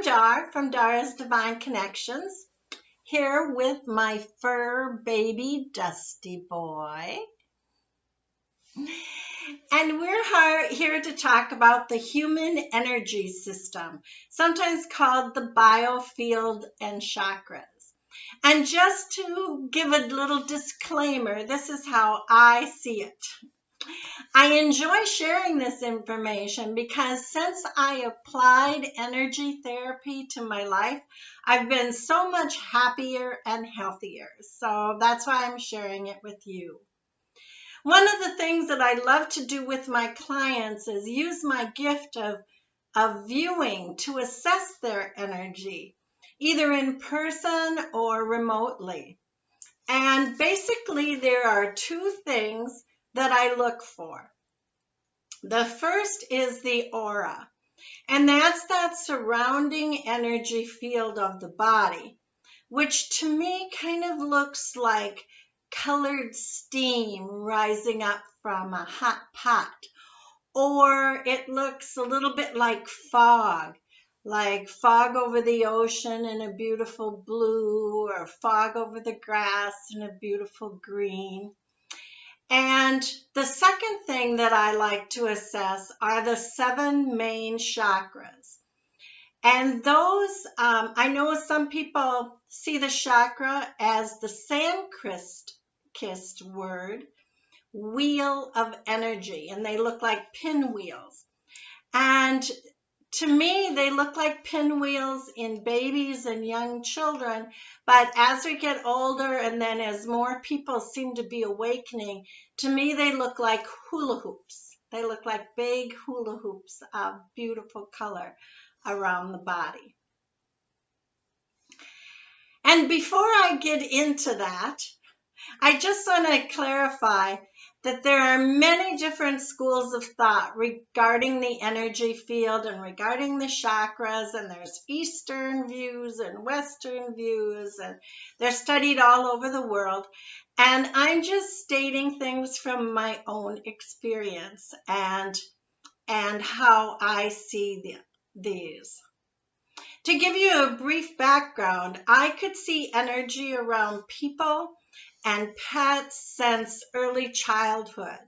Dar from Dar's Divine Connections, here with my fur baby Dusty Boy. And we're here to talk about the human energy system, sometimes called the biofield and chakras. And just to give a little disclaimer, this is how I see it. I enjoy sharing this information because since I applied energy therapy to my life, I've been so much happier and healthier. So that's why I'm sharing it with you. One of the things that I love to do with my clients is use my gift of viewing to assess their energy, either in person or remotely. And basically, there are two things that I look for. The first is the aura, and that's that surrounding energy field of the body, which to me kind of looks like colored steam rising up from a hot pot, or it looks a little bit like fog over the ocean in a beautiful blue, or fog over the grass in a beautiful green. And the second thing that I like to assess are the 7 main chakras. And those, I know some people see the chakra as the Sanskrit word, wheel of energy, and they look like pinwheels. And to me, they look like pinwheels in babies and young children, but as we get older and then as more people seem to be awakening, to me they look like hula hoops. They look like big hula hoops of beautiful color around the body. And before I get into that, I just want to clarify that there are many different schools of thought regarding the energy field and regarding the chakras, and there's Eastern views and Western views, and they're studied all over the world. And I'm just stating things from my own experience and how I see these. To give you a brief background, I could see energy around people and pets since early childhood.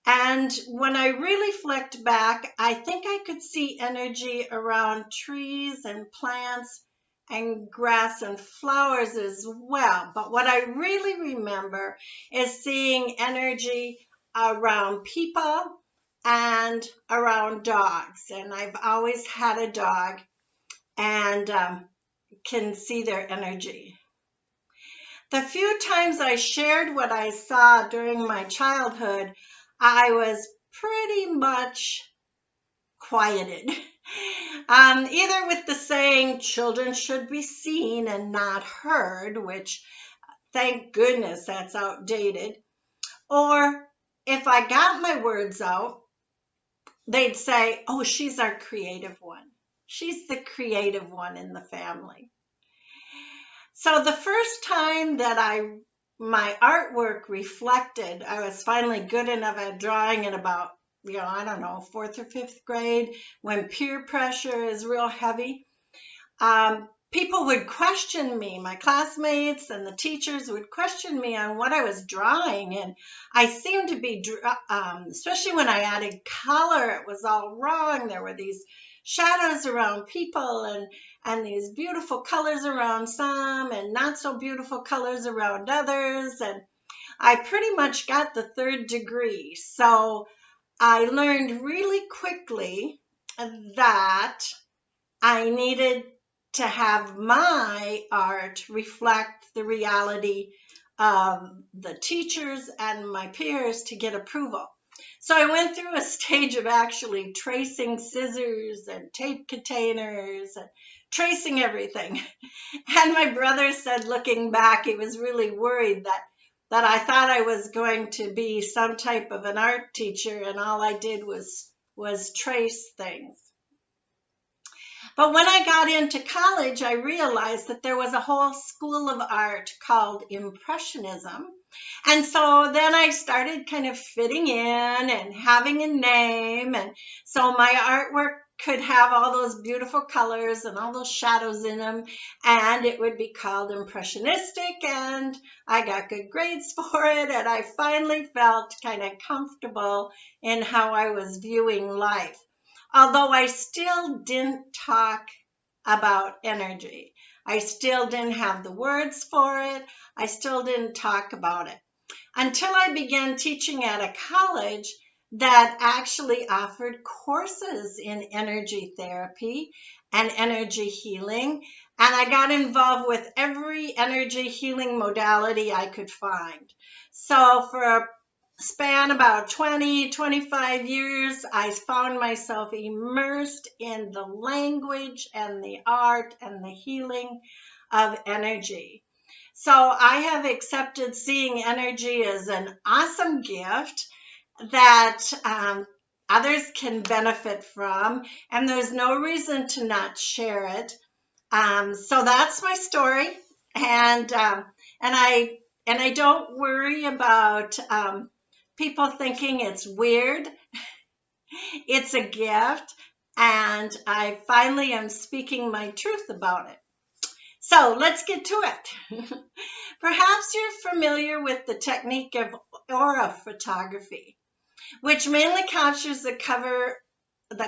And when I really reflect back, I think I could see energy around trees and plants and grass and flowers as well. But what I really remember is seeing energy around people and around dogs. And I've always had a dog and can see their energy. The few times I shared what I saw during my childhood, I was pretty much quieted. Either with the saying, children should be seen and not heard, which thank goodness that's outdated. Or if I got my words out, they'd say, oh, she's our creative one. She's the creative one in the family. So the first time that my artwork reflected, I was finally good enough at drawing in about, I don't know, 4th or 5th grade, when peer pressure is real heavy. People would question me, my classmates and the teachers would question me on what I was drawing. And I seemed to be, especially when I added color, it was all wrong. There were these shadows around people and these beautiful colors around some and not so beautiful colors around others. And I pretty much got the 3rd degree. So I learned really quickly that I needed to have my art reflect the reality of the teachers and my peers to get approval. So I went through a stage of actually tracing scissors and tape containers and tracing everything. And my brother said, looking back, he was really worried that I thought I was going to be some type of an art teacher, and all I did was trace things. But when I got into college, I realized that there was a whole school of art called Impressionism. And so then I started kind of fitting in and having a name. And so my artwork could have all those beautiful colors and all those shadows in them, and it would be called impressionistic, and I got good grades for it, and I finally felt kind of comfortable in how I was viewing life. Although I still didn't talk about energy. I still didn't have the words for it. I still didn't talk about it until I began teaching at a college that actually offered courses in energy therapy and energy healing. And I got involved with every energy healing modality I could find. So for a span about 25 years, I found myself immersed in the language and the art and the healing of energy. So I have accepted seeing energy as an awesome gift that others can benefit from, and there's no reason to not share it. So that's my story, and I don't worry about people thinking it's weird. It's a gift, and I finally am speaking my truth about it. So let's get to it. Perhaps you're familiar with the technique of aura photography, which mainly captures the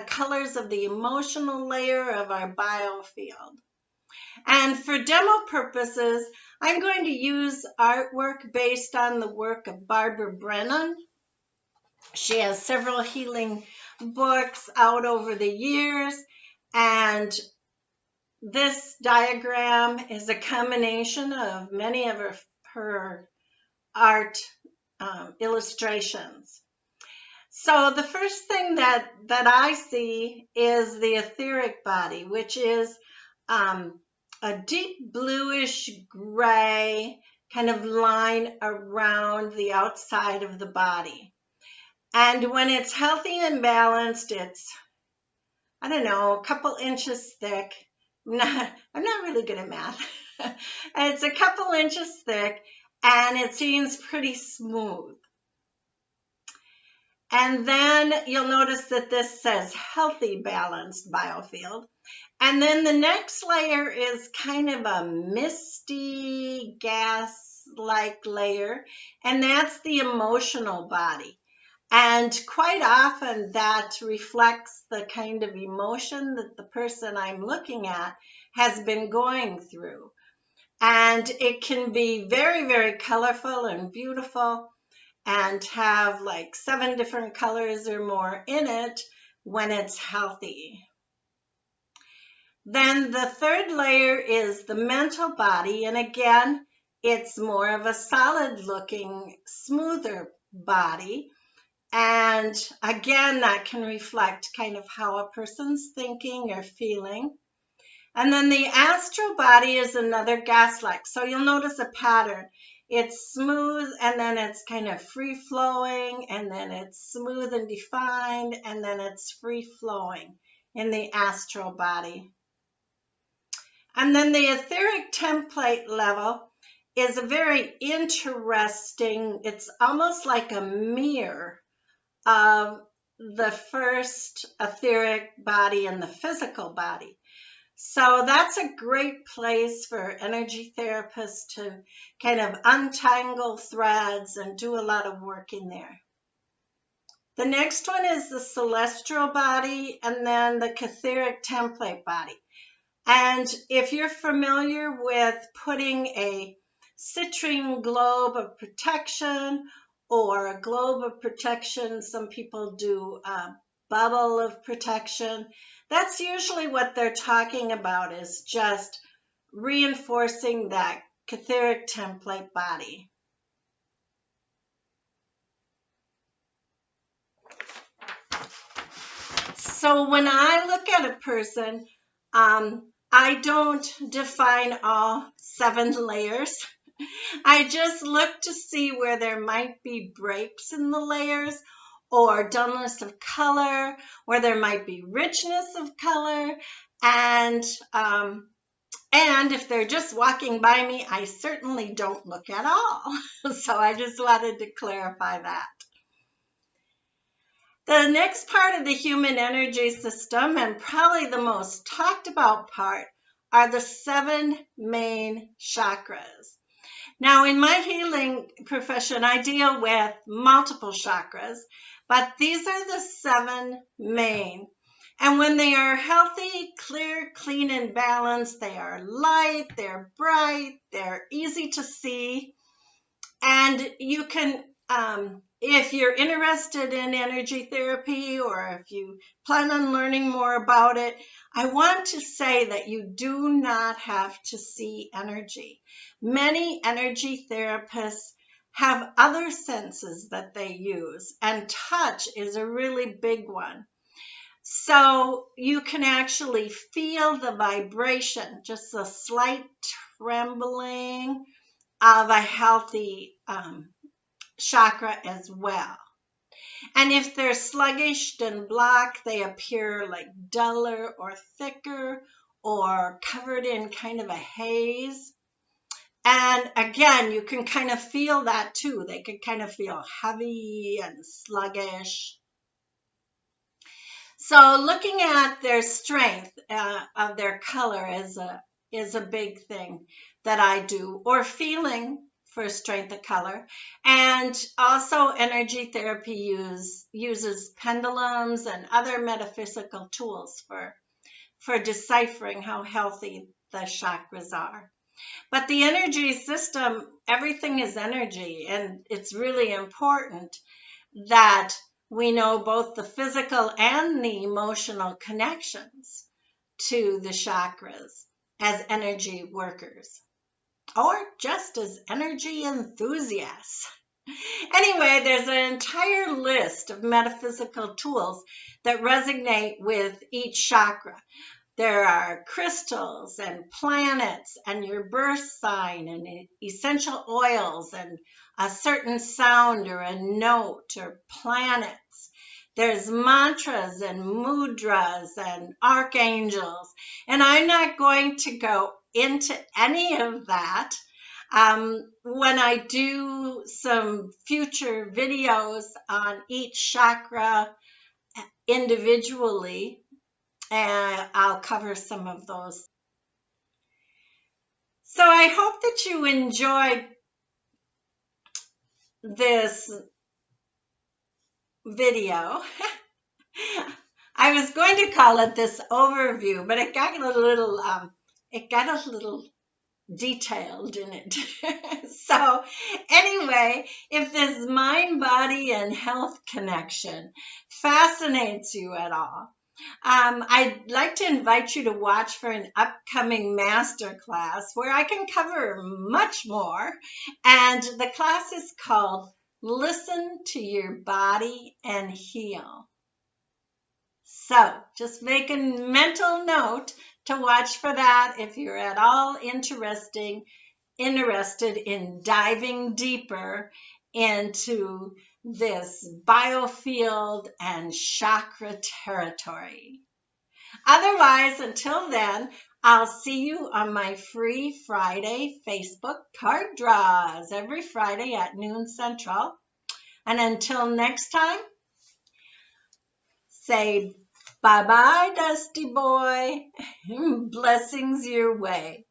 colors of the emotional layer of our biofield. And for demo purposes, I'm going to use artwork based on the work of Barbara Brennan. She has several healing books out over the years, and this diagram is a combination of many of her art illustrations. So the first thing that I see is the etheric body, which is a deep bluish gray kind of line around the outside of the body. And when it's healthy and balanced, it's, I don't know, a couple inches thick. I'm not really good at math. It's a couple inches thick, and it seems pretty smooth. And then you'll notice that this says healthy, balanced biofield. And then the next layer is kind of a misty gas-like layer, and that's the emotional body. And quite often that reflects the kind of emotion that the person I'm looking at has been going through. And it can be very, very colorful and beautiful and have like 7 different colors or more in it when it's healthy. Then the third layer is the mental body, and again, it's more of a solid looking, smoother body. And again, that can reflect kind of how a person's thinking or feeling. And then the astral body is another gas-like. So you'll notice a pattern. It's smooth, and then it's kind of free-flowing, and then it's smooth and defined, and then it's free-flowing in the astral body. And then the etheric template level is a very interesting, it's almost like a mirror of the first etheric body and the physical body. So that's a great place for energy therapists to kind of untangle threads and do a lot of work in there. The next one is the celestial body, and then the etheric template body. And if you're familiar with putting a citrine globe of protection or a globe of protection, some people do a bubble of protection. That's usually what they're talking about, is just reinforcing that etheric template body. So when I look at a person, I don't define all 7 layers. I just look to see where there might be breaks in the layers, or dullness of color, where there might be richness of color, and if they're just walking by me, I certainly don't look at all. So I just wanted to clarify that. The next part of the human energy system, and probably the most talked about part, are the 7 main chakras. Now, in my healing profession, I deal with multiple chakras, but these are the 7 main. And when they are healthy, clear, clean, and balanced, they are light, they're bright, they're easy to see. And you can, if you're interested in energy therapy or if you plan on learning more about it, I want to say that you do not have to see energy. Many energy therapists have other senses that they use, and touch is a really big one. So you can actually feel the vibration, just a slight trembling of a healthy chakra as well. And if they're sluggish and black, they appear like duller or thicker or covered in kind of a haze. And again, you can kind of feel that too. They can kind of feel heavy and sluggish. So looking at their strength of their color is a big thing that I do, or feeling for strength of color. And also energy therapy uses pendulums and other metaphysical tools for deciphering how healthy the chakras are. But the energy system, everything is energy, and it's really important that we know both the physical and the emotional connections to the chakras as energy workers, or just as energy enthusiasts. Anyway, there's an entire list of metaphysical tools that resonate with each chakra. There are crystals and planets and your birth sign and essential oils and a certain sound or a note or planets. There's mantras and mudras and archangels. And I'm not going to go into any of that. When I do some future videos on each chakra individually, and I'll cover some of those. So I hope that you enjoyed this video. I was going to call it this overview, but it got a little detailed in it. So anyway, if this mind, body, and health connection fascinates you at all, I'd like to invite you to watch for an upcoming masterclass where I can cover much more. And the class is called Listen to Your Body and Heal. So just make a mental note to watch for that if you're at all interested in diving deeper into this biofield and chakra territory. Otherwise, until then, I'll see you on my free Friday Facebook card draws every Friday at noon Central. And until next time, say bye-bye, Dusty Boy. Blessings your way.